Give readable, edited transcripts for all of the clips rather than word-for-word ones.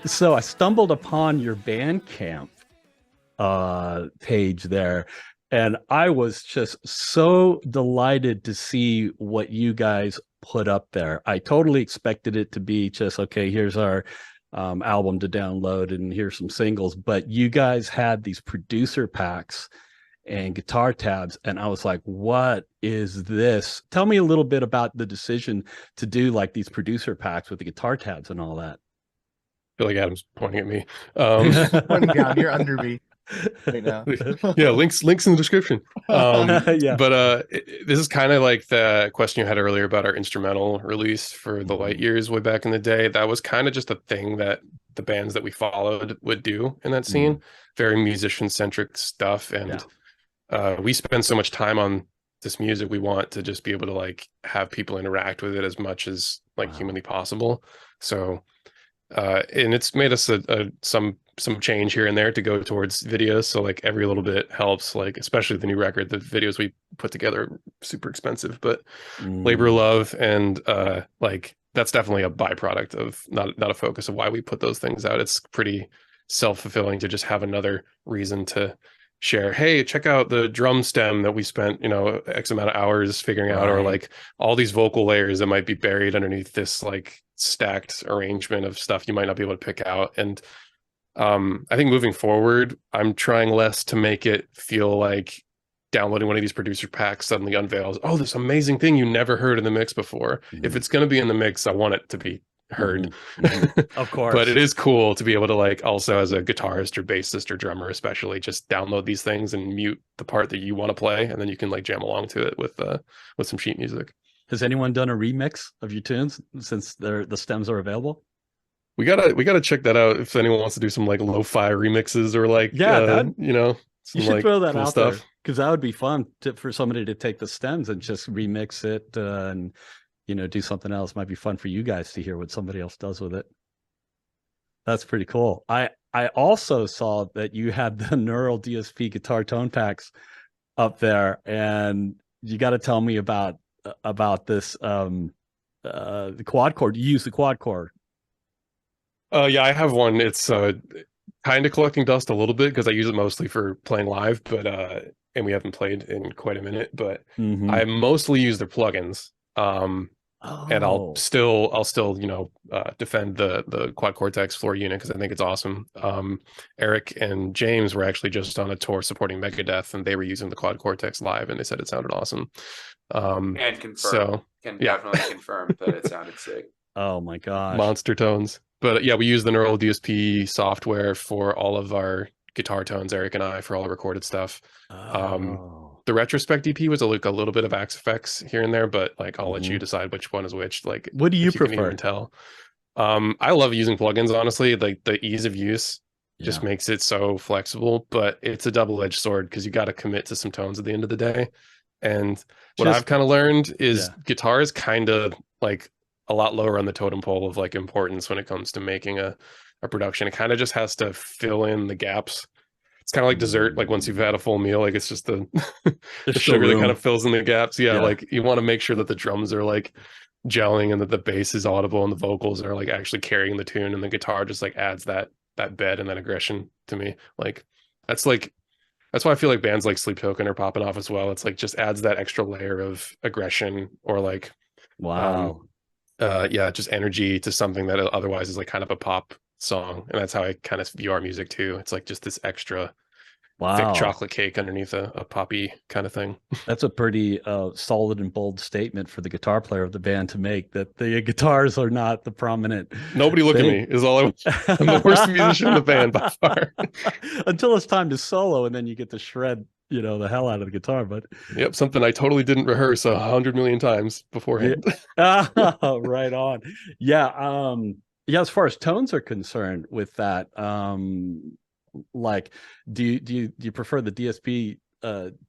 So I stumbled upon your Bandcamp page there, and I was just so delighted to see what you guys put up there. I totally expected it to be just, okay, here's our album to download and here's some singles, but you guys had these producer packs and guitar tabs, and I was like, what is this? Tell me a little bit about the decision to do like these producer packs with the guitar tabs and all that. Feel like Adam's pointing at me. Pointing down, you're under me right now. Yeah, links in the description. Yeah. But this is kind of like the question you had earlier about our instrumental release for the Light Years way back in the day. That was kind of just a thing that the bands that we followed would do in that scene. Very musician-centric stuff. And we spend so much time on this music. We want to just be able to like have people interact with it as much as like humanly possible. So and it's made us some change here and there to go towards videos. So like every little bit helps, like especially the new record. The videos we put together are super expensive, but labor of love, and like that's definitely a byproduct of not a focus of why we put those things out. It's pretty self-fulfilling to just have another reason to share, hey, check out the drum stem that we spent, X amount of hours figuring out, or like all these vocal layers that might be buried underneath this like stacked arrangement of stuff you might not be able to pick out. And I think moving forward, I'm trying less to make it feel like downloading one of these producer packs suddenly unveils, oh, this amazing thing you never heard in the mix before. If it's going to be in the mix, I want it to be heard. Of course. But it is cool to be able to like also as a guitarist or bassist or drummer especially just download these things and mute the part that you want to play, and then you can like jam along to it with some sheet music. Has anyone done a remix of your tunes since the stems are available? We gotta check that out if anyone wants to do some like lo-fi remixes or like some, you should like throw that cool out stuff there, because that would be fun for somebody to take the stems and just remix it and do something else. Might be fun for you guys to hear what somebody else does with it. That's pretty cool. I also saw that you had the Neural DSP guitar tone packs up there, and you got to tell me about this the quad core. You use the quad core. Yeah, I have one. It's kind of collecting dust a little bit because I use it mostly for playing live, but and we haven't played in quite a minute, but I mostly use their plugins. And I'll still defend the Quad Cortex floor unit because I think it's awesome. Eric and James were actually just on a tour supporting Megadeth, and they were using the Quad Cortex live, and they said it sounded awesome. And confirm, definitely confirm that it sounded sick. Oh my gosh, monster tones. But yeah, we use the Neural DSP software for all of our guitar tones, Eric and I, for all the recorded stuff. The retrospect EP was a little bit of Axe effects here and there, but like I'll let you decide which one is which. Like, what do you prefer? Can even tell. I love using plugins, honestly. Like the ease of use just makes it so flexible, but it's a double-edged sword because you got to commit to some tones at the end of the day. And what I've kind of learned is guitar is kind of like a lot lower on the totem pole of like importance when it comes to making a production. It kind of just has to fill in the gaps. It's kind of like dessert. Like once you've had a full meal, like it's just the sugar that kind of fills in the gaps. Yeah, like you want to make sure that the drums are like gelling and that the bass is audible and the vocals are like actually carrying the tune, and the guitar just like adds that bed and that aggression to me. Like that's why I feel like bands like Sleep Token are popping off as well. It's like just adds that extra layer of aggression or like just energy to something that otherwise is like kind of a pop song. And that's how I kind of view our music too. It's like just this extra thick chocolate cake underneath a poppy kind of thing. That's a pretty solid and bold statement for the guitar player of the band to make, that the guitars are not the prominent nobody look thing. At me is all I'm the worst musician in the band by far. Until it's time to solo, and then you get to shred the hell out of the guitar. But something I totally didn't rehearse 100 million times beforehand. Right on. As far as tones are concerned with that, like do you prefer the DSP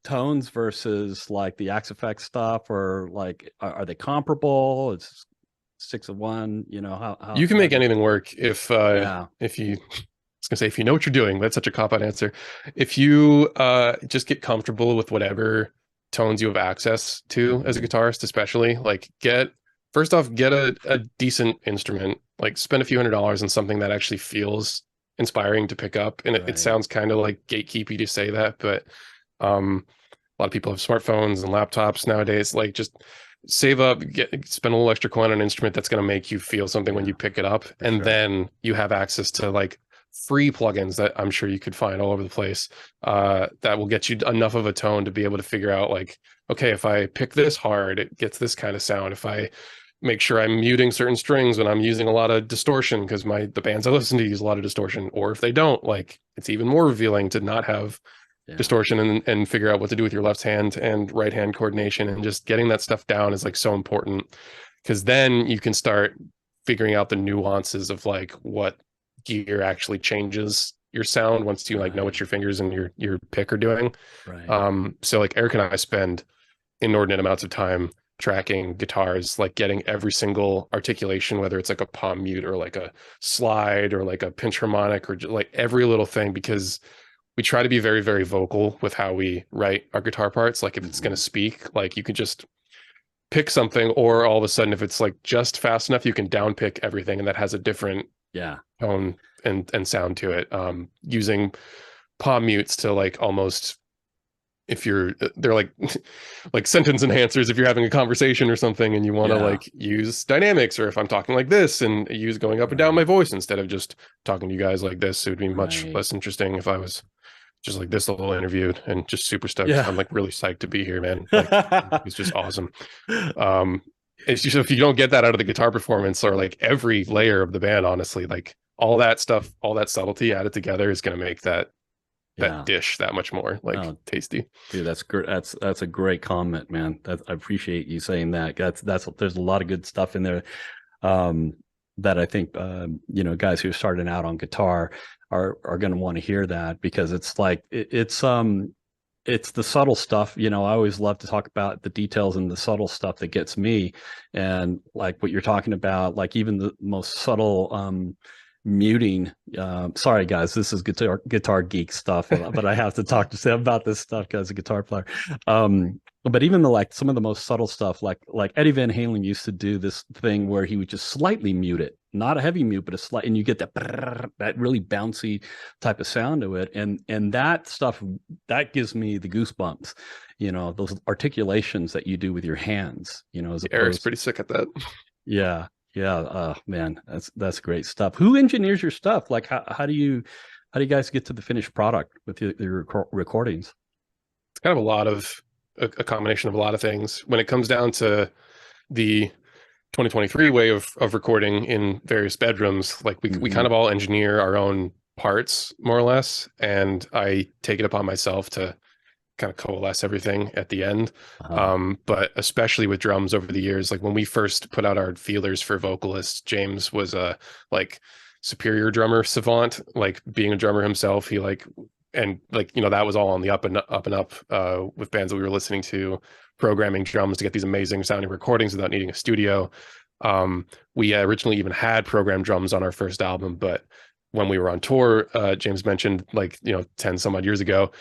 tones versus like the Axe Effect stuff, or like are they comparable? It's 6 of 1, how you can make anything work if you I was gonna say, if you know what you're doing. That's such a cop-out answer. If you just get comfortable with whatever tones you have access to as a guitarist, especially, like get a decent instrument Like spend a few $100s on something that actually feels inspiring to pick up. And it sounds kind of like gatekeepy to say that, but a lot of people have smartphones and laptops nowadays. Like just save up, spend a little extra coin on an instrument that's going to make you feel something when you pick it up. And then you have access to like free plugins that I'm sure you could find all over the place that will get you enough of a tone to be able to figure out like, okay, if I pick this hard, it gets this kind of sound. If I make sure I'm muting certain strings when I'm using a lot of distortion, because the bands I listen to use a lot of distortion, or if they don't, like it's even more revealing to not have distortion and figure out what to do with your left hand and right hand coordination. And just getting that stuff down is like so important, because then you can start figuring out the nuances of like what gear actually changes your sound once you like know what your fingers and your pick are doing. So like Eric and I spend inordinate amounts of time tracking guitars, like getting every single articulation, whether it's like a palm mute or like a slide or like a pinch harmonic or like every little thing, because we try to be very, very vocal with how we write our guitar parts. Like if it's going to speak, like you can just pick something, or all of a sudden, if it's like just fast enough, you can down pick everything, and that has a different tone and sound to it. Using palm mutes to like almost, if they're like sentence enhancers if you're having a conversation or something and you want to like use dynamics, or if I'm talking like this and use going up and down my voice instead of just talking to you guys like this, it would be much less interesting if I was just like this little interview and just super stoked. I'm like really psyched to be here, man. Like it's just awesome. It's just, if you don't get that out of the guitar performance or like every layer of the band, honestly, like all that stuff, all that subtlety added together is going to make that dish that much more like tasty. Dude, that's great. That's a great comment, man. I appreciate you saying that. There's a lot of good stuff in there that I think guys who are starting out on guitar are going to want to hear that, because it's like it's the subtle stuff. I always love to talk about the details and the subtle stuff that gets me, and like what you're talking about, like even the most subtle muting. Sorry guys, this is guitar geek stuff, but I have to talk to Sam about this stuff because a guitar player. But even some of the most subtle stuff, like Eddie Van Halen used to do this thing where he would just slightly mute it, not a heavy mute, but a slight, and you get that really bouncy type of sound to it, and that stuff that gives me the goosebumps. Those articulations that you do with your hands. Eric's pretty sick at that. Yeah. Man, that's great stuff. Who engineers your stuff? Like, how do you guys get to the finished product with your recordings? It's kind of a combination of a lot of things. When it comes down to the 2023 way of recording in various bedrooms, like we kind of all engineer our own parts more or less, and I take it upon myself to kind of coalesce everything at the end. But especially with drums over the years, like when we first put out our feelers for vocalists, James was a like superior drummer savant, like being a drummer himself. He that was all on the up and up with bands that we were listening to, programming drums to get these amazing sounding recordings without needing a studio. We originally even had programmed drums on our first album, but when we were on tour, James mentioned 10 some odd years ago,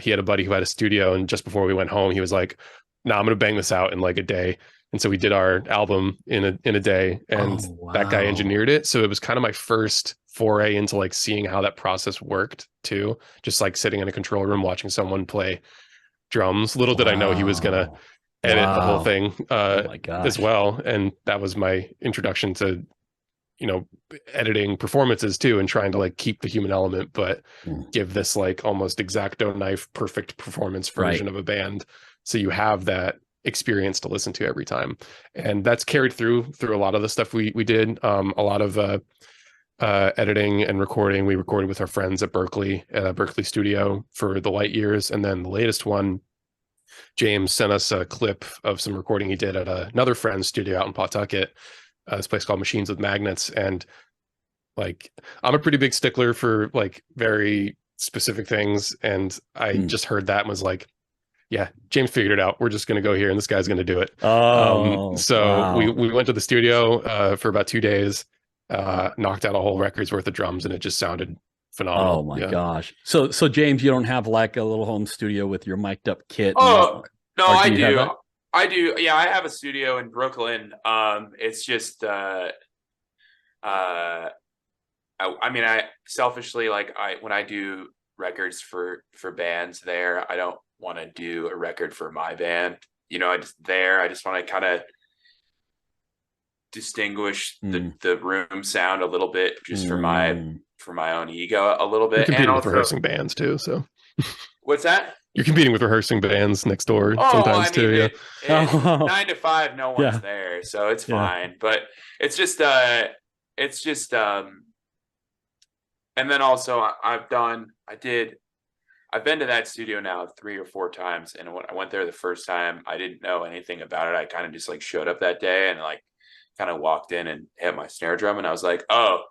he had a buddy who had a studio, and just before we went home, he was like, I'm going to bang this out in like a day. And so we did our album in a day, and that guy engineered it. So it was kind of my first foray into like seeing how that process worked too. Just like sitting in a control room, watching someone play drums. Little did I know he was going to edit the whole thing as well. And that was my introduction to editing performances too, and trying to like keep the human element but give this like almost X-Acto knife perfect performance version of a band, so you have that experience to listen to every time. And that's carried through a lot of the stuff we did. A lot of editing and recording we recorded with our friends at Berkeley, at a Berkeley studio for the light years. And then the latest one, James sent us a clip of some recording he did at another friend's studio out in Pawtucket, this place called Machines with Magnets. And like, I'm a pretty big stickler for like very specific things. And I just heard that and was like, yeah, James figured it out. We're just going to go here and this guy's going to do it. We went to the studio for about 2 days, knocked out a whole record's worth of drums, and it just sounded phenomenal. Oh my gosh. So James, you don't have like a little home studio with your mic'd up kit? No, I do. I do. Yeah, I have a studio in Brooklyn. It's just I mean, I selfishly, like, when I do records for bands there, I don't want to do a record for my band. I just want to kind of distinguish the room sound a little bit, just for my own ego a little You're bit. competing And with also, rehearsing bands too, so what's that? you're competing with rehearsing bands next door sometimes too. Yeah. 9 to 5, no one's there, so it's fine. But it's just and then also I've been to that studio now 3 or 4 times, and when I went there the first time, I didn't know anything about it. I kind of just like showed up that day and like kind of walked in and hit my snare drum, and I was like, oh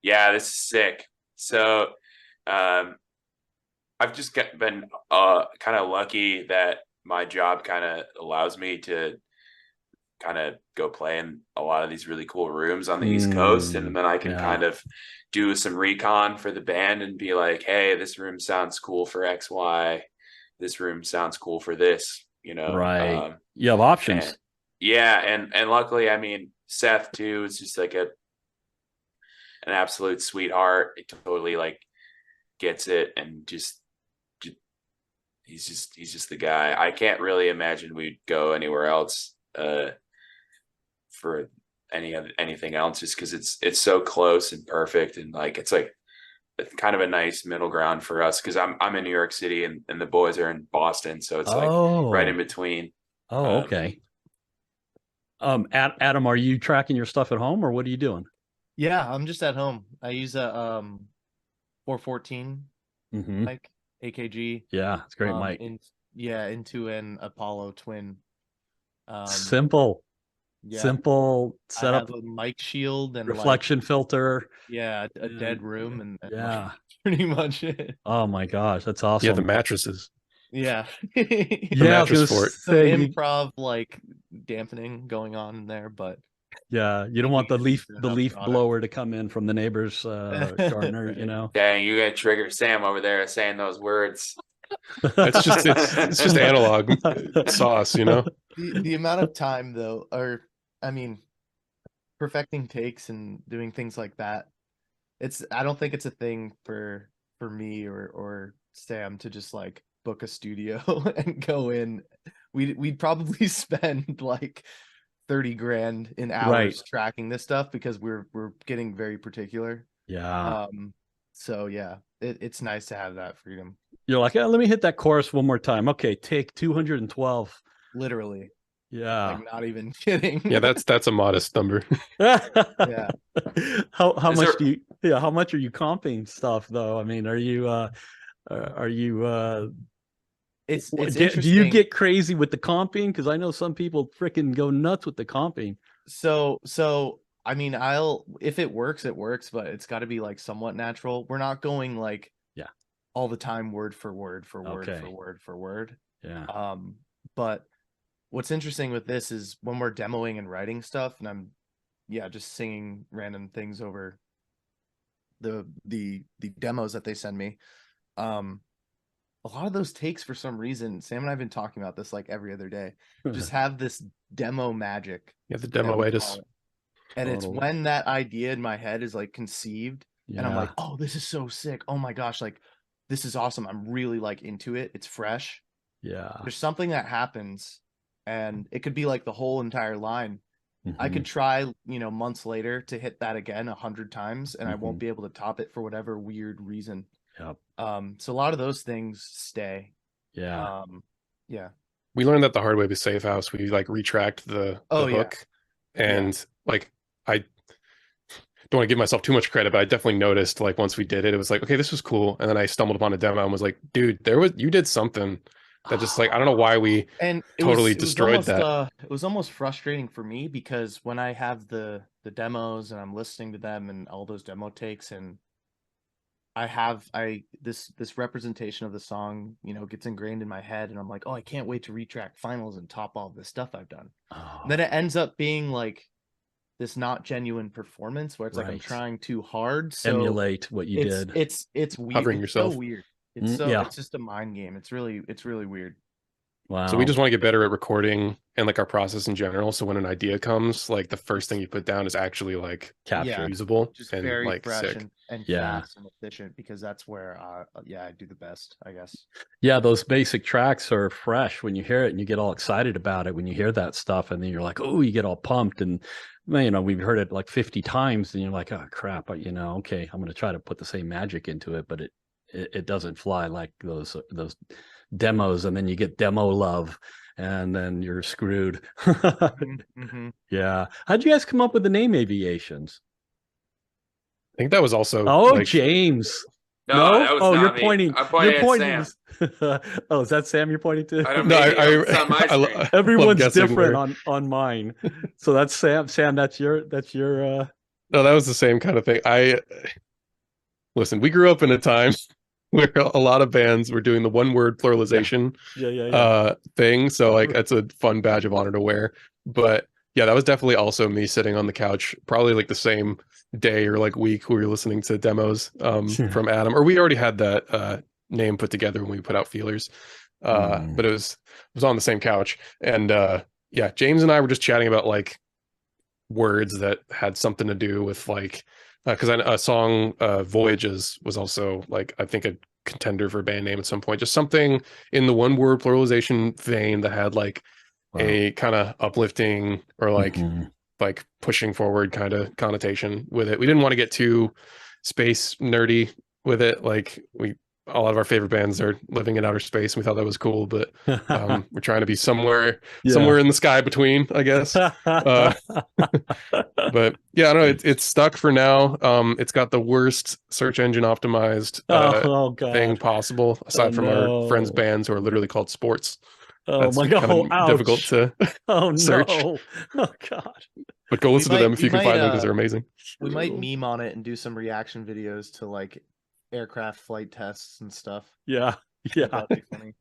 yeah, this is sick. So I've just been kind of lucky that my job kind of allows me to kind of go play in a lot of these really cool rooms on the East Coast, and then I can kind of do some recon for the band and be like, hey, this room sounds cool for XY, this room sounds cool for this, right. You have options. And luckily, I mean, Seth too is just like an absolute sweetheart. He totally like gets it, and he's just the guy. I can't really imagine we'd go anywhere else for anything else, just because it's so close and perfect, and like it's like kind of a nice middle ground for us, because I'm in New York City and the boys are in Boston, so it's like right in between. Okay. Adam, are you tracking your stuff at home, or what are you doing? Yeah, I'm just at home. I use a 414 mic, AKG. Yeah, it's a great mic. Into an Apollo twin. Simple setup. I have a mic shield and reflection filter. Yeah, a dead room, and yeah, pretty much it. Oh my gosh, that's awesome. Yeah, the mattresses. Yeah. Mattress fort. Some improv like dampening going on in there, but yeah, you don't want the leaf blower to come in from the neighbor's gardener, right. Dang, you gotta trigger Sam over there saying those words. It's just analog sauce, The amount of time though, or I mean, perfecting takes and doing things like that. I don't think it's a thing for me or Sam to just like book a studio and go in. We'd probably spend like 30 grand in hours tracking this stuff, because we're getting very particular. Yeah. So yeah, it's nice to have that freedom. You're like, let me hit that chorus one more time. Okay, take 212. Literally. Yeah. Like, not even kidding. Yeah, that's a modest number. Yeah. How much how much are you comping stuff though? I mean, are you it's do you get crazy with the comping? Because I know some people freaking go nuts with the comping. So I mean, if it works, it works, but it's got to be like somewhat natural. We're not going like all the time word for word for word for word for word. Yeah. But what's interesting with this is when we're demoing and writing stuff, and I'm just singing random things over the demos that they send me. A lot of those takes, for some reason, Sam and I have been talking about this like every other day, just have this demo magic. Yeah, the demoitis. And it's when that idea in my head is like conceived, and I'm like, oh, this is so sick. Oh my gosh, like this is awesome. I'm really like into it. It's fresh. Yeah. There's something that happens, and it could be like the whole entire line. I could try, months later to hit that again 100 times, and I won't be able to top it for whatever weird reason. Yep. So a lot of those things stay. Yeah. Yeah. We learned that the hard way with Safe House. We like retracked the hook, and like I don't want to give myself too much credit, but I definitely noticed like once we did it, it was like, okay, this was cool. And then I stumbled upon a demo and was like, dude, you did something that just like, I don't know why we totally destroyed that. It was almost frustrating for me, because when I have the demos and I'm listening to them and all those demo takes, and this representation of the song, gets ingrained in my head, and I'm like, oh, I can't wait to retrack finals and top all this stuff I've done. And then it ends up being like this not genuine performance where it's like I'm trying too hard. So emulate what you did. It's weird. Covering yourself. So weird. It's it's just a mind game. It's really weird. Wow. So we just want to get better at recording and like our process in general. So when an idea comes, like the first thing you put down is actually like capture usable Just and very like fresh sick. and Yeah. fast and efficient, because that's where I do the best, I guess. Yeah, those basic tracks are fresh when you hear it and you get all excited about it when you hear that stuff, and then you're like, oh, you get all pumped, and we've heard it like 50 times and you're like, oh crap, okay, I'm going to try to put the same magic into it, but it doesn't fly like those demos, and then you get demo love and then you're screwed. Mm-hmm. Yeah. How'd you guys come up with the name Aviations? I think that was also like James. No, that was oh, not you're me. pointing. I'm pointing You're at pointing. Sam. Oh, is that Sam you're pointing to? I don't no, maybe it's on my screen. love Everyone's guessing different on mine. So that's Sam. Sam, that's your No, that was the same kind of thing. Listen, we grew up in a time where a lot of bands were doing the one word pluralization thing. So like that's a fun badge of honor to wear. But yeah, that was definitely also me sitting on the couch, probably like the same day or like week we were listening to demos from Adam, or we already had that name put together when we put out feelers. But it was on the same couch. And yeah, James and I were just chatting about like words that had something to do with like because a song Voyages was also like I think a contender for a band name at some point, just something in the one word pluralization vein that had like a kind of uplifting or like like pushing forward kind of connotation with it. We didn't want to get too space nerdy with it, like a lot of our favorite bands are living in outer space, and we thought that was cool, but we're trying to be somewhere in the sky between, I guess. But yeah, I don't know, it's stuck for now. It's got the worst search engine optimized thing possible, aside from our friends' bands who are literally called Sports. Oh my God! Kind of difficult to search. No! Oh God! But go listen to them if you can find them, because they're amazing. We might meme on it and do some reaction videos to like aircraft flight tests and stuff. Yeah. That'd be funny.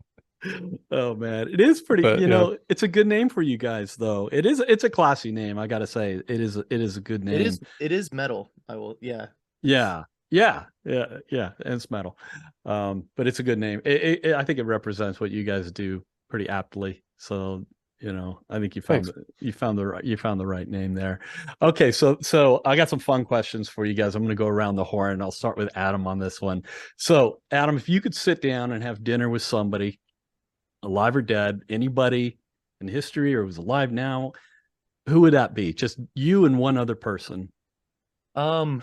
Oh man, it is pretty. But, it's a good name for you guys, though. It's a classy name. I gotta say, it is a good name. It is metal. Yeah. And it's metal. But it's a good name. I think it represents what you guys do pretty aptly. So I think you found the right name there. Okay, so I got some fun questions for you guys. I'm going to go around the horn. I'll start with Adam on this one. So Adam, if you could sit down and have dinner with somebody, alive or dead, anybody in history or who's alive now, who would that be? Just you and one other person. Man,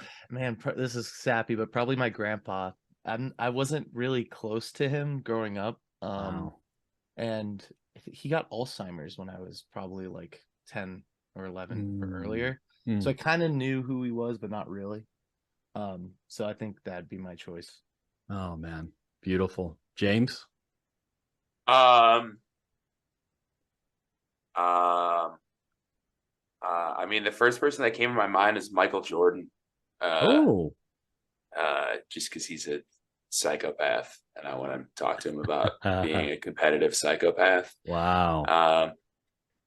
this is sappy, but probably my grandpa. I wasn't really close to him growing up. And he got Alzheimer's when I was probably like 10 or 11 or earlier. So I kind of knew who he was, but not really. So I think that'd be my choice. Oh man, beautiful. James? I mean, the first person that came to my mind is Michael Jordan. Just because he's a psychopath, and I want to talk to him about being a competitive psychopath. Wow.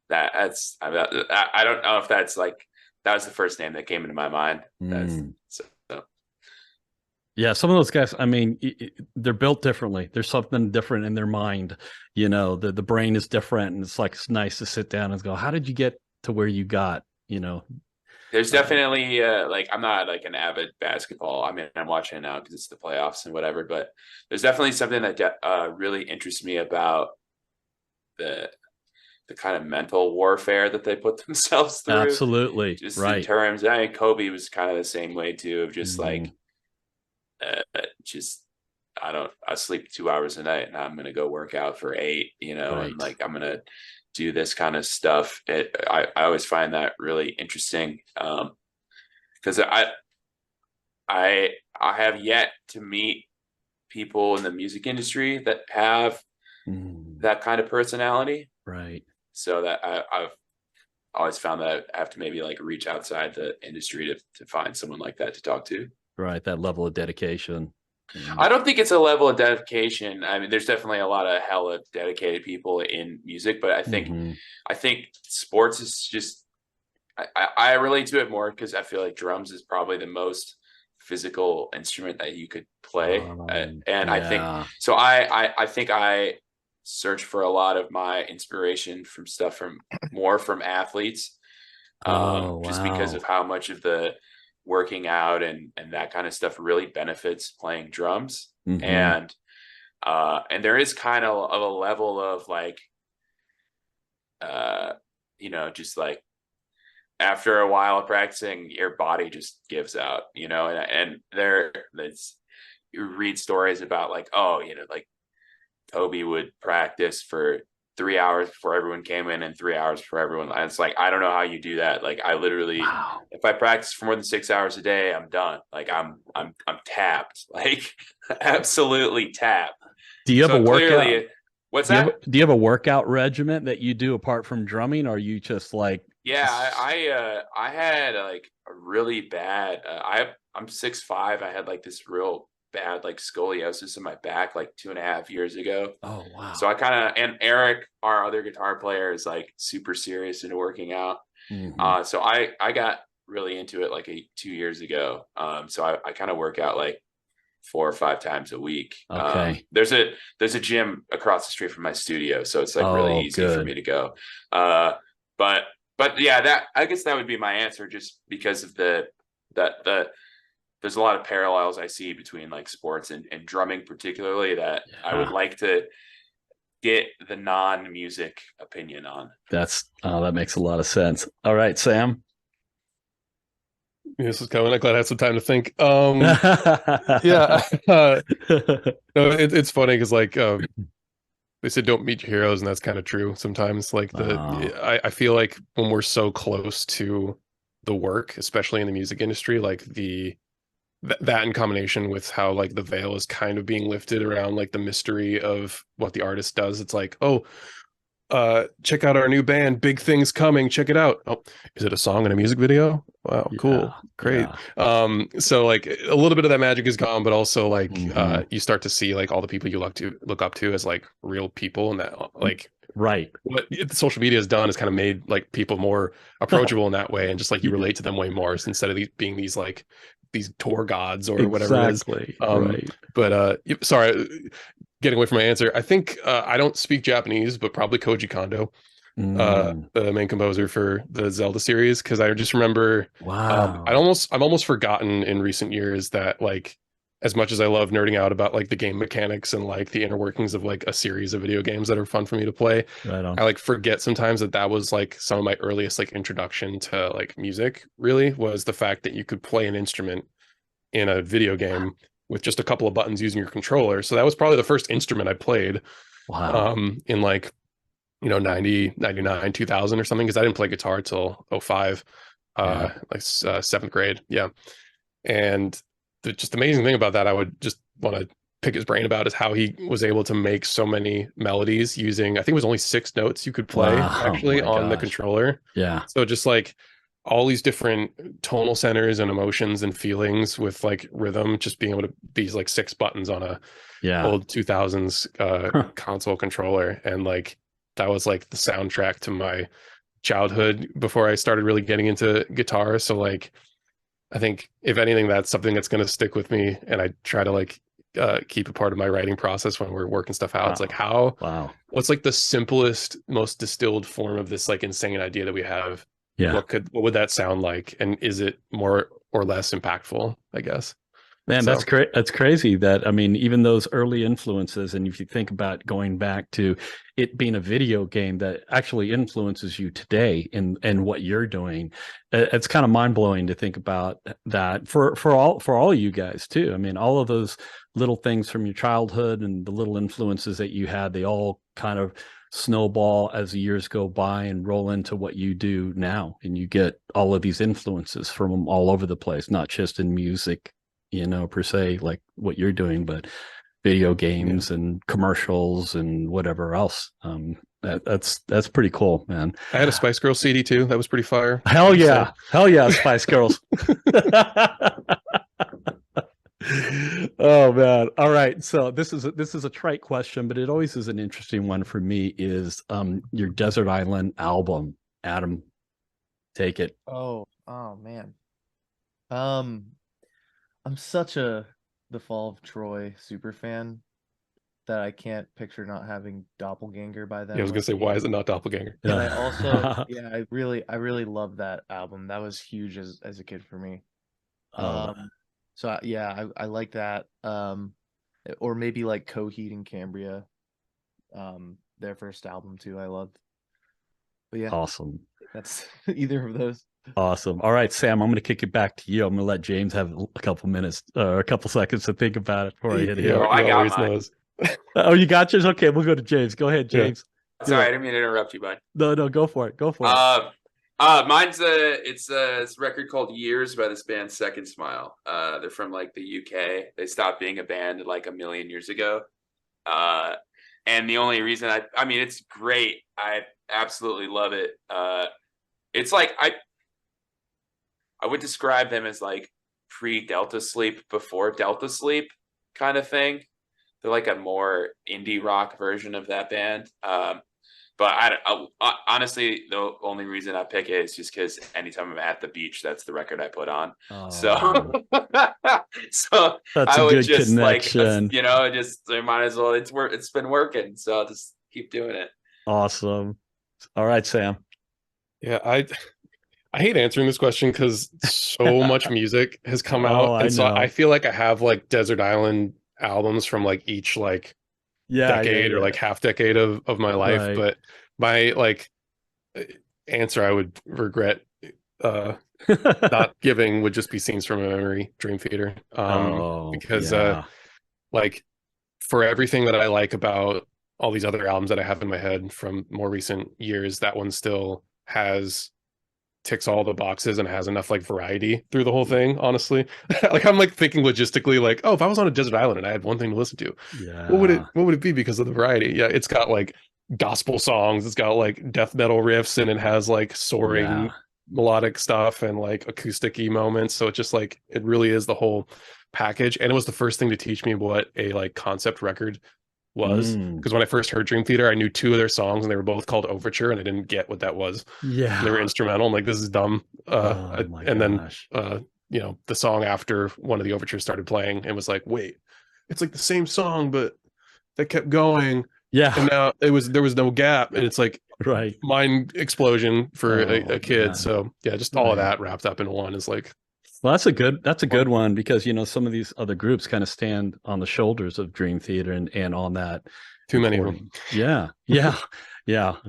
That's I don't know if that's like that was the first name that came into my mind. Yeah, some of those guys, I mean, they're built differently. There's something different in their mind. The brain is different, and it's nice to sit down and go, how did you get to where you got? There's definitely like I'm not like an avid basketball. I mean, I'm watching it now because it's the playoffs and whatever. But there's definitely something that really interests me about the kind of mental warfare that they put themselves through. Absolutely, just right. In terms, I mean, Kobe was kind of the same way too. Of just like, I sleep 2 hours a night, and I'm gonna go work out for 8. Right. And like I'm gonna do this kind of stuff. I always find that really interesting because I have yet to meet people in the music industry that have that kind of personality. Right. So that I've always found that I have to maybe like reach outside the industry to find someone like that to talk to. Right. That level of dedication. I don't think it's a level of dedication. I mean, there's definitely a lot of hella dedicated people in music, but I think sports is just, I relate to it more because I feel like drums is probably the most physical instrument that you could play. And I think, so I think I search for a lot of my inspiration from stuff from athletes. Just because of how much of the working out and that kind of stuff really benefits playing drums. And there is kind of a level of like, just like after a while of practicing, your body just gives out, and you read stories about like, like Kobe would practice for 3 hours before everyone came in and 3 hours before everyone. And it's like, I don't know how you do that. Like I literally, if I practice for more than 6 hours a day, I'm done. Like I'm tapped, like absolutely tapped. Do you have a workout? What's that? Do you have a workout regimen that you do apart from drumming? Or are you just like, yeah, I had like a really bad, I'm 6'5". I had like this real bad like scoliosis in my back like 2.5 years ago. Oh wow. So I kind of, and Eric, our other guitar player, is like super serious into working out. So I got really into it like 2 years ago. So I kind of work out like 4 or 5 times a week. Okay. There's a gym across the street from my studio, so it's like really easy for me to go. But yeah, I guess that would be my answer, just because of there's a lot of parallels I see between like sports and drumming particularly that I would like to get the non-music opinion on. That makes a lot of sense. All right, Sam. This is coming. I'm glad I had some time to think. Yeah. No, it's funny because like they said don't meet your heroes, and that's kind of true sometimes. Like I feel like when we're so close to the work, especially in the music industry, like that in combination with how like the veil is kind of being lifted around like the mystery of what the artist does. It's like, check out our new band, big things coming, check it out. Oh, is it a song and a music video? Wow, cool, great. So like a little bit of that magic is gone, but also like you start to see like all the people you look up to as like real people, and that like right, what social media has done is kind of made like people more approachable in that way, and just like you relate to them way more instead of being these like these tour gods or whatever it is. Right. But sorry, getting away from my answer, I think I don't speak Japanese, but probably Koji Kondo, the main composer for the Zelda series, because I just remember I'm almost forgotten in recent years that like as much as I love nerding out about like the game mechanics and like the inner workings of like a series of video games that are fun for me to play, right on. I like forget sometimes that was like some of my earliest like introduction to like music, really was the fact that you could play an instrument in a video game with just a couple of buttons using your controller. So that was probably the first instrument I played in like 90, 99, 2000 or something, because I didn't play guitar till 05, like 7th grade. Yeah. And the just amazing thing about that, I would just want to pick his brain about, is how he was able to make so many melodies using, I think it was only 6 notes you could play actually on the controller. Yeah. So just like all these different tonal centers and emotions and feelings with like rhythm, just being able to, these like 6 buttons on a old 2000s console controller. And like, that was like the soundtrack to my childhood before I started really getting into guitar. So like, I think if anything, that's something that's going to stick with me, and I try to like keep a part of my writing process when we're working stuff out. It's like what's like the simplest, most distilled form of this like insane idea that we have? What would that sound like, and is it more or less impactful, I guess? Man, that's crazy that, I mean, even those early influences, and if you think about going back to it being a video game that actually influences you today in what you're doing, it's kind of mind-blowing to think about that for all you guys too. I mean, all of those little things from your childhood and the little influences that you had, they all kind of snowball as the years go by and roll into what you do now, and you get all of these influences from all over the place, not just in music, per se, like what you're doing, but video games and commercials and whatever else. That's pretty cool, man. I had a Spice Girls CD too. That was pretty fire. Hell yeah, Spice Girls. Oh man. All right. So this is a trite question, but it always is an interesting one for me. Is your Desert Island album, Adam? Take it. Oh man. I'm such a The Fall of Troy super fan. that I can't picture not having Doppelganger by them. Yeah, I was gonna say, why is it not Doppelganger? And I also, yeah, I really love that album. That was huge as a kid for me. Oh, So yeah, I like that. Or maybe like Coheed and Cambria, their first album too. I loved. But yeah, awesome. that's either of those. Awesome. All right, Sam, I'm going to kick it back to you. I'm going to let James have a couple minutes, a couple seconds to think about it before I hit Yeah, him. I got always mine. knows. Oh, you got yours? Okay, we'll go to James. Go ahead, James. Sorry, I didn't mean to interrupt you, bud. No, go for it. Go for it. Mine's it's a record called Years by this band Second Smile. They're from like the UK. They stopped being a band like a million years ago. And the only reason I mean, it's great. I absolutely love it. It's like I would describe them as like pre-Delta Sleep, before Delta Sleep kind of thing. They're like a more indie rock version of that band. But I honestly, the only reason I pick it is just because anytime I'm at the beach, that's the record I put on. Oh, So, so that's I a would good just connection. like, you know, just I might as well. It's been working, so I'll just keep doing it. Awesome. All right, Sam. Yeah, I hate answering this question because so much music has come out, I and so know. I feel like I have like Desert Island albums from like each like decade or like half decade of my life, Right. but my like answer I would regret not giving would just be Scenes from a Memory, Dream Theater, because like for everything that I like about all these other albums that I have in my head from more recent years, that one still ticks all the boxes and has enough like variety through the whole thing, honestly. Like I'm like thinking logistically, like, oh, if I was on a desert island and I had one thing to listen to, what would it be because of the variety? Yeah, it's got like gospel songs, it's got like death metal riffs, and it has like soaring melodic stuff and like acoustic-y moments. So it just like it really is the whole package. And it was the first thing to teach me what a like concept record was, because when I first heard Dream Theater, I knew two of their songs and they were both called Overture, and I didn't get what that was. Yeah, they were instrumental. I'm like, this is dumb. Then you know, the song after one of the overtures started playing and was like, wait, it's like the same song, but that kept going. Yeah, and now there was no gap, and it's like mind explosion for a kid. Man. So yeah, just all of that wrapped up in one is like. Well, that's a good one, because, you know, some of these other groups kind of stand on the shoulders of Dream Theater and on that. Too many of them. Yeah,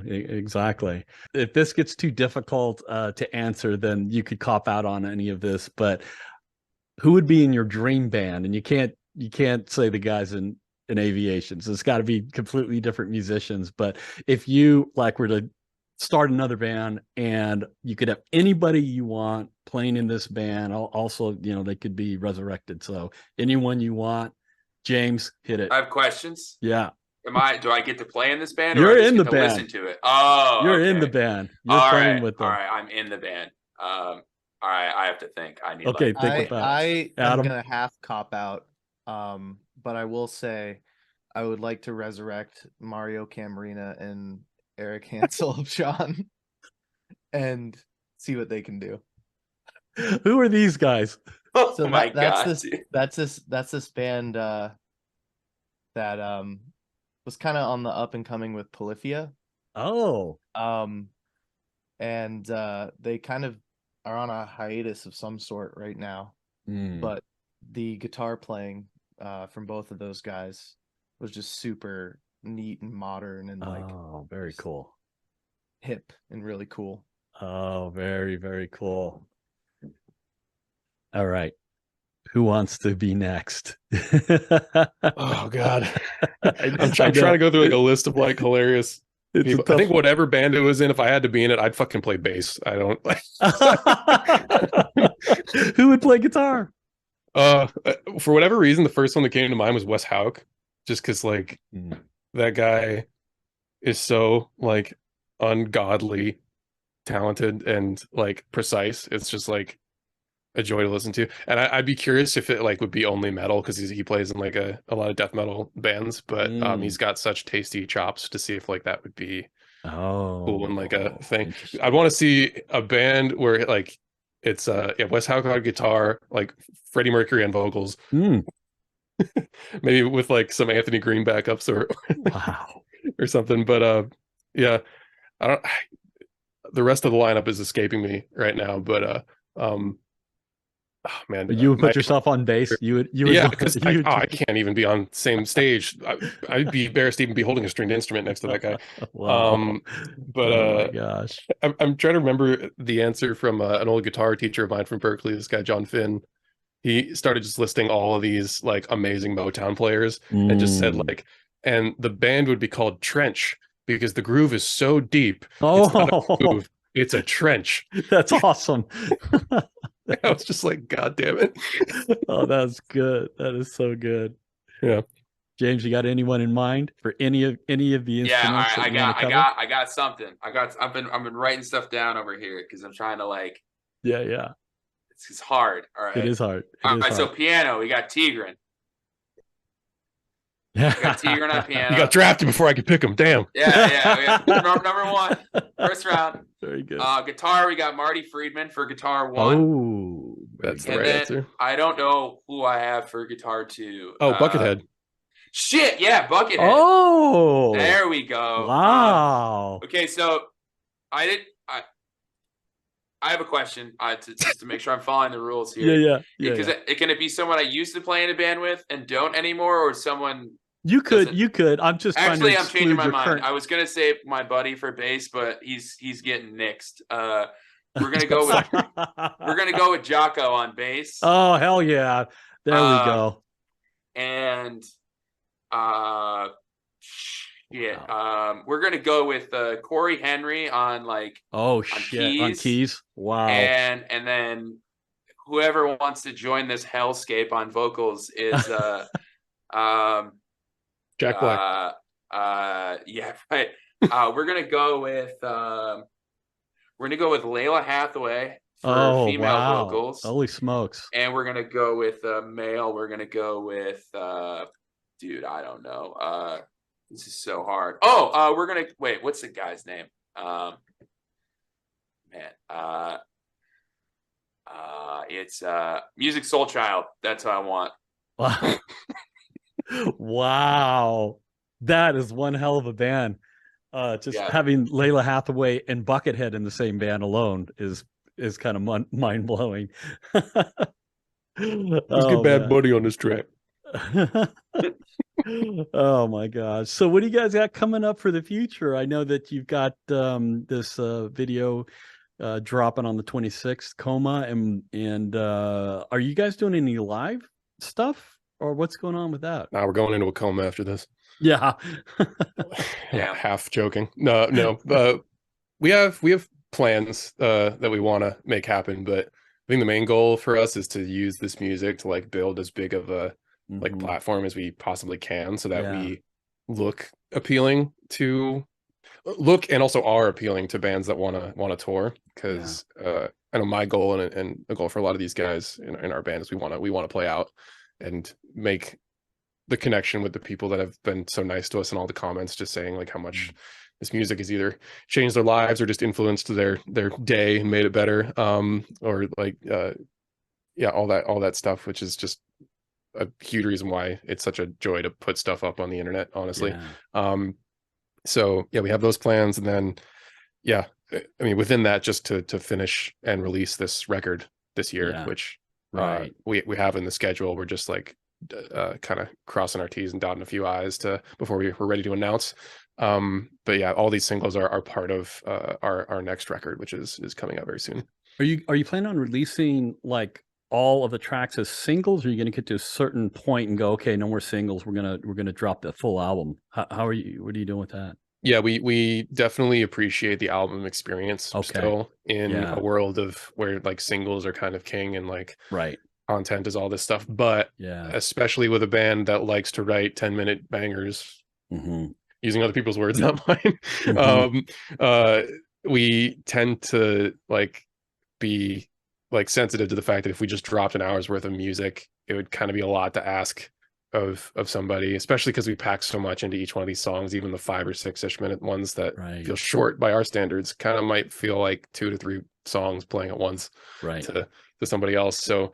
exactly. If this gets too difficult to answer, then you could cop out on any of this. But who would be in your dream band? And you can't say the guys in Aviations. It's got to be completely different musicians. But if you like were to start another band and you could have anybody you want playing in this band, also, you know, they could be resurrected. So anyone you want. James, hit it. I have questions. Yeah. Do I get to play in this band? You're or I just in the get to band. Listen to it. Oh, you're in the band. You're playing with them. All right, I'm in the band. All right, I have to think. I need. Okay, think about it. I'm gonna half cop out. But I will say, I would like to resurrect Mario Camarena and Eric Hansel of Sean, and see what they can do. Who are these guys? Oh so my god! That's this band that was kind of on the up and coming with Polyphia. Oh. And they kind of are on a hiatus of some sort right now. But the guitar playing from both of those guys was just super neat and modern and like very cool, hip and really cool. Oh, very, very cool. All right, who wants to be next? Oh god. I'm trying to go through like a list of like hilarious people. I think whatever band it was in, if I had to be in it, I'd fucking play bass. I don't Who would play guitar? For whatever reason, the first one that came to mind was Wes Hauck, just because like that guy is so like ungodly talented and like precise. It's just like a joy to listen to. And I'd be curious if it like would be only metal, because he plays in like a lot of death metal bands, but he's got such tasty chops to see if like that would be cool and like a thing. I'd want to see a band where like it's Wes Hauck on guitar, like Freddie Mercury on vocals, maybe with like some Anthony Green backups or Wow. or something. But yeah, I don't. The rest of the lineup is escaping me right now. But oh, man, You would put yourself on bass. You would yeah, because I can't even be on same stage. I'd be embarrassed to even be holding a stringed instrument next to that guy. Wow. But Oh my gosh. I'm trying to remember the answer from an old guitar teacher of mine from Berkeley, this guy John Finn. He started just listing all of these like amazing Motown players and just said like, and the band would be called Trench because the groove is so deep. It's not a groove, it's a trench. That's awesome. I was just like, God damn it. Oh, that's good. That is so good. Yeah. James, you got anyone in mind for any of the instruments? Yeah, all right. I I got something. I've been writing stuff down over here because I'm trying to like. Yeah. It's hard. All right. It is hard. All right. So piano, we got Tigran. Yeah. We got Tigran on piano. You got drafted before I could pick him. Damn. Yeah. Number one, first round. Very good. Guitar, we got Marty Friedman for guitar 1. Oh, that's the and right then answer. I don't know who I have for guitar 2. Oh, Buckethead. Shit, yeah, Buckethead. Oh, there we go. Wow. Okay, so I have a question just to make sure I'm following the rules here. Yeah. Because can it be someone I used to play in a band with and don't anymore, or someone? You could. I'm just actually. I'm changing my mind. Current... I was gonna say my buddy for bass, but he's getting nixed. We're gonna go with Jocko on bass. Oh hell yeah! There we go. And we're gonna go with Corey Henry on like on keys. Wow. And then whoever wants to join this hellscape on vocals is Jack Black. Yeah, right. We're gonna go with Layla Hathaway for female vocals. Holy smokes! And we're gonna go with male. We're gonna go with dude. I don't know. This is so hard. Oh, we're gonna wait. What's the guy's name? It's Music Soul Child. That's what I want. Wow, that is one hell of a band. Having Layla Hathaway and Buckethead in the same band alone is kind of mind blowing. Let's get Bad Buddy on this track. Oh my gosh! So what do you guys got coming up for the future? I know that you've got this video dropping on the 26th, Coma, and are you guys doing any live stuff, or what's going on with that? Now we're going into a coma after this. Yeah. Yeah, half joking. No. We have plans that we want to make happen, but I think the main goal for us is to use this music to like build as big of a like platform as we possibly can, so that we look appealing and also are appealing to bands that want to tour. Because I know my goal and the goal for a lot of these guys in our band is we want to play out and make the connection with the people that have been so nice to us in all the comments, just saying like how much this music has either changed their lives or just influenced their day and made it better, or like all that stuff, which is just a huge reason why it's such a joy to put stuff up on the internet, honestly. So we have those plans, and then I mean within that, just to finish and release this record this year, which we have in the schedule. We're just like kind of crossing our T's and dotting a few I's before we're ready to announce. But yeah, all these singles are part of our next record, which is coming out very soon. Are you planning on releasing like all of the tracks as singles, or are you going to get to a certain point and go, okay, no more singles, we're gonna drop the full album? What are you doing with that? Yeah, we definitely appreciate the album experience still in a world of where like singles are kind of king and like content is all this stuff. But especially with a band that likes to write 10-minute bangers, using other people's words, not mine, we tend to like be like sensitive to the fact that if we just dropped an hour's worth of music, it would kind of be a lot to ask of somebody, especially because we pack so much into each one of these songs. Even the 5 or 6-ish minute ones that feel short by our standards kind of might feel like 2 to 3 songs playing at once to somebody else. So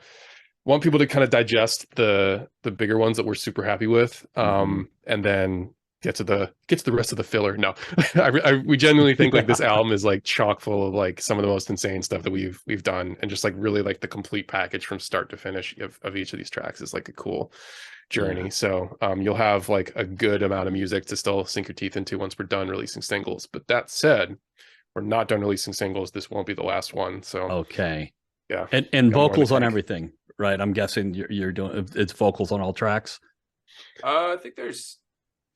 want people to kind of digest the bigger ones that we're super happy with, Mhm. and then get to the rest of the filler. No, we genuinely think like this album is like chock full of like some of the most insane stuff that we've done, and just like really like the complete package from start to finish of each of these tracks is like a cool journey. Yeah. So you'll have like a good amount of music to still sink your teeth into once we're done releasing singles. But that said, we're not done releasing singles. This won't be the last one. So Okay. yeah, And got more in the vocals on tank. everything, right? I'm guessing you're doing it's vocals on all tracks. I think there's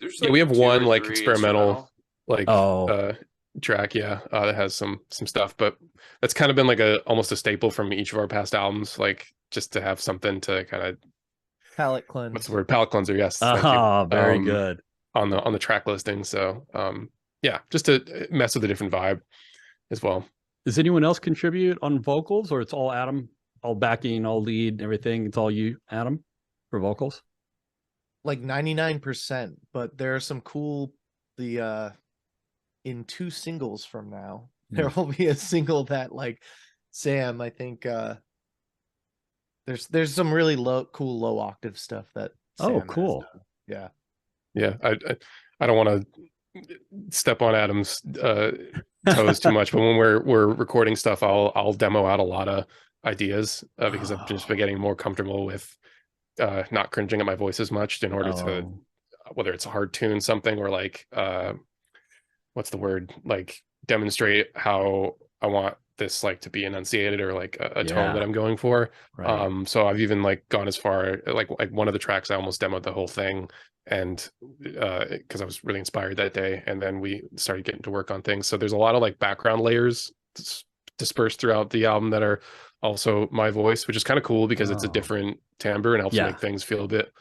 Yeah, like we have 2 one or like 3 experimental like Oh, track, that has some stuff, but that's kind of been like almost a staple from each of our past albums, like just to have something to kind of, Palette what's the cleanse. word, palette cleanser, yes, thank you, very good. on the track listing. So yeah, just to mess with a different vibe as well. Does anyone else contribute on vocals, or it's all Adam, all backing, all lead, everything? It's all you, Adam, for vocals. Like 99%, but there are some cool in 2 singles from now. There will be a single that like Sam, I think there's some really cool low octave stuff that Oh, Sam has cool. done. Yeah. Yeah, I don't want to step on Adam's toes too much, but when we're recording stuff, I'll demo out a lot of ideas because I've just been getting more comfortable with not cringing at my voice as much in order to, whether it's a hard tune something or like what's the word, like demonstrate how I want this like to be enunciated, or like a tone that I'm going for. Right. So I've even like gone as far like one of the tracks I almost demoed the whole thing, and because I was really inspired that day, and then we started getting to work on things. So there's a lot of like background layers dispersed throughout the album that are also my voice, which is kind of cool because it's a different timbre and helps make things feel a bit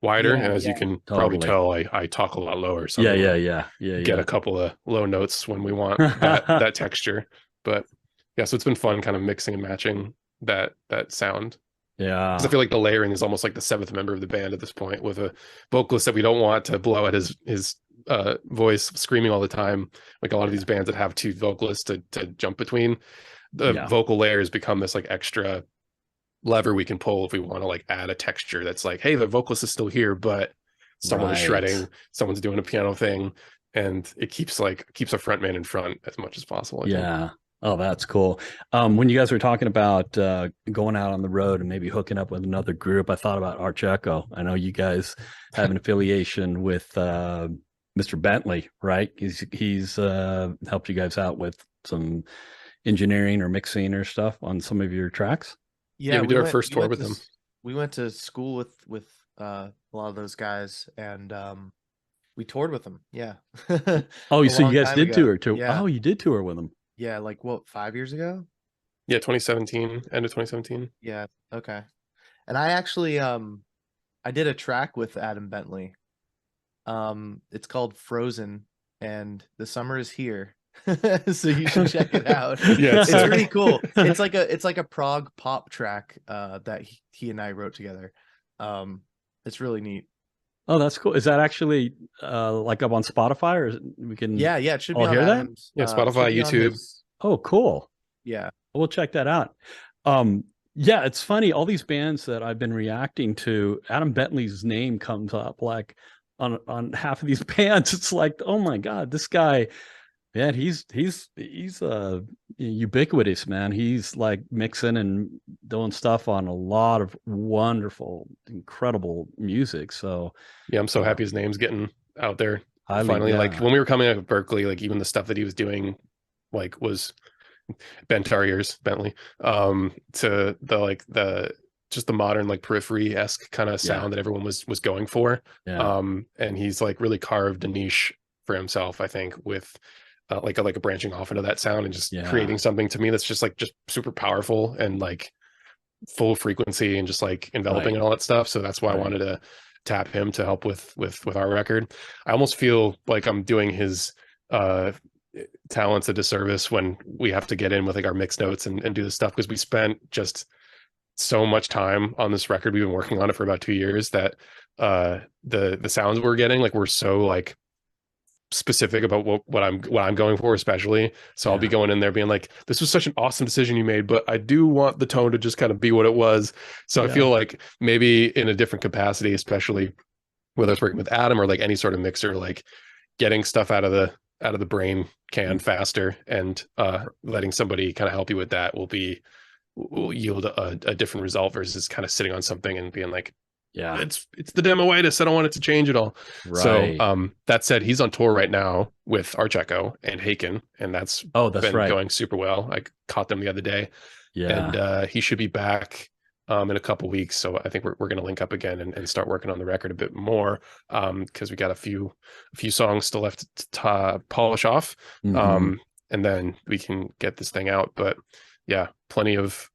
wider. Yeah, And as you can probably tell, I talk a lot lower. So get a couple of low notes when we want that texture. But yeah, so it's been fun kind of mixing and matching that sound. Yeah. Because I feel like the layering is almost like the 7th member of the band at this point, with a vocalist that we don't want to blow out his voice screaming all the time. Like a lot of these bands that have 2 vocalists to jump between, the vocal layers become this like extra lever we can pull if we want to like add a texture that's like, hey, the vocalist is still here, but someone is shredding, someone's doing a piano thing, and it keeps a frontman in front as much as possible, I think. Oh, that's cool. When you guys were talking about going out on the road and maybe hooking up with another group, I thought about Arch Echo. I know you guys have an affiliation with Mr. Bentley, right? He's helped you guys out with some engineering or mixing or stuff on some of your tracks. Yeah, we did our first tour with them. We went to school with a lot of those guys, and we toured with them. Yeah. Oh, so you guys did tour too? Yeah. Oh, you did tour with them. Yeah, like what, 5 years ago? Yeah, 2017, end of 2017. Yeah, okay. And I actually I did a track with Adam Bentley. It's called Frozen, and the summer is here. So you should check it out. Yeah, it's really cool. It's like a prog pop track that he and I wrote together. It's really neat. Oh, that's cool. Is that actually like up on Spotify, or we can? Yeah, it should be on hear Adam's, that. Yeah, Spotify, YouTube. Oh, cool. Yeah, we'll check that out. Yeah, it's funny. All these bands that I've been reacting to, Adam Bentley's name comes up like on half of these bands. It's like, oh my God, this guy, man, he's ubiquitous, man. He's like mixing and doing stuff on a lot of wonderful, incredible music. So yeah, I'm so happy his name's getting out there. Finally, like when we were coming out of Berkeley, like even the stuff that he was doing, like was bent our ears, Bentley, to the just the modern like Periphery-esque kind of sound that everyone was going for. And he's like really carved a niche for himself, I think, with like a branching off into that sound and just creating something to me that's just super powerful and like full frequency and just like enveloping and all that stuff. So that's why I wanted to tap him to help with our record. I almost feel like I'm doing his talents a disservice when we have to get in with like our mix notes and do this stuff, because we spent just so much time on this record. We've been working on it for about 2 years, that the sounds we're getting, like, we're so like specific about what I'm going for, especially. So I'll be going in there being like, this was such an awesome decision you made, but I do want the tone to just kind of be what it was. So I feel like maybe in a different capacity, especially whether it's working with Adam or like any sort of mixer, like getting stuff out of the brain can faster, and letting somebody kind of help you with that will yield a different result versus kind of sitting on something and being like, it's the demoitis, I don't want it to change at all. Right. So that said, he's on tour right now with Archeco and Haken, and that's been going super well. I caught them the other day. And he should be back in a couple weeks. So I think we're going to link up again and start working on the record a bit more, because we got a few songs still left to polish off, and then we can get this thing out. But yeah, plenty of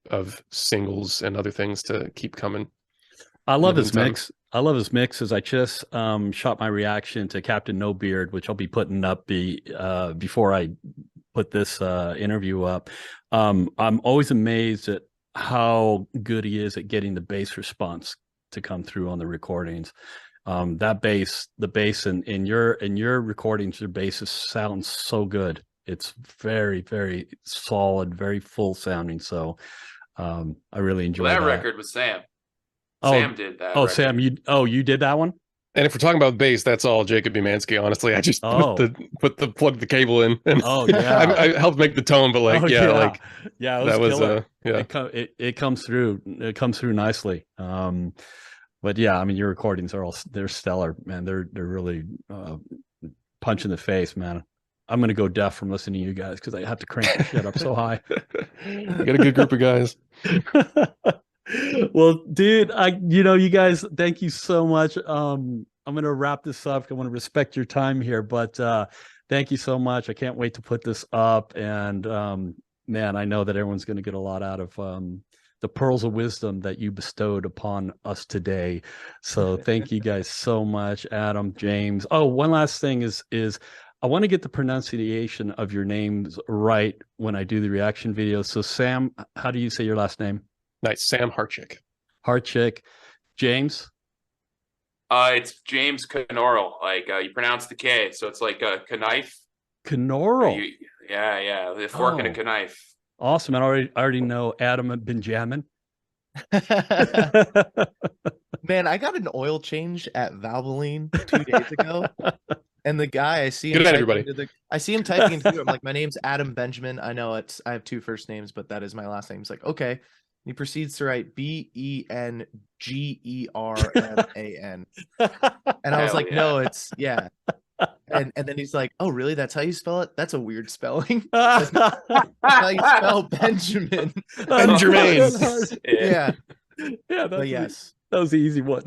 singles and other things to keep coming. I love his mix. I love his mixes. I just shot my reaction to Captain No Beard, which I'll be putting up before I put this interview up. I'm always amazed at how good he is at getting the bass response to come through on the recordings. The bass in your recordings, your bass sounds so good. It's very, very solid, very full sounding. So I really enjoy that. That record was Sam. Sam did that. Oh, record. Sam, you did that one? And if we're talking about bass, that's all Jacob Biemansky. Honestly, I just plug the cable in, and I helped make the tone. But like, it was it comes through. It comes through nicely. But yeah, I mean, your recordings they're stellar, man. They're really punch in the face, man. I'm gonna go deaf from listening to you guys because I have to crank the shit up so high. You got a good group of guys. Well, dude, you guys, thank you so much. I'm going to wrap this up. I want to respect your time here, but thank you so much. I can't wait to put this up. And man, I know that everyone's going to get a lot out of the pearls of wisdom that you bestowed upon us today. So thank you guys so much, Adam, James. Oh, one last thing is I want to get the pronunciation of your names right when I do the reaction video. So Sam, how do you say your last name? Nice. Sam Harchick. Harchick. James? It's James Knorrel. Like you pronounce the K, so it's like a knife. Knorrel. Yeah. The fork and a knife. Awesome. I already know Adam and Benjamin. Man, I got an oil change at Valvoline 2 days ago. And the guy, I see him. Good night, everybody. I see him typing into it. I'm like, my name's Adam Benjamin. I know I have 2 first names, but that is my last name. He's like, okay. He proceeds to write Bengerman. And I was like, no, it's And then he's like, oh, really? That's how you spell it? That's a weird spelling. That's how you spell Benjamin. Benjamin. Yeah. But yes. That was the easy one.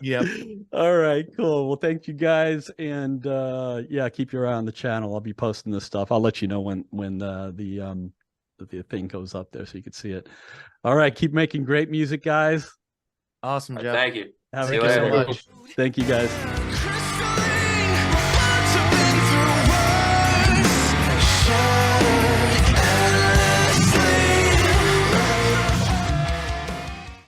Yep. All right, cool. Well, thank you guys. And keep your eye on the channel. I'll be posting this stuff. I'll let you know when the thing goes up there so you can see it. All right, keep making great music, guys. Awesome, Jeff. Thank you. Thank you so much. Thank you, guys.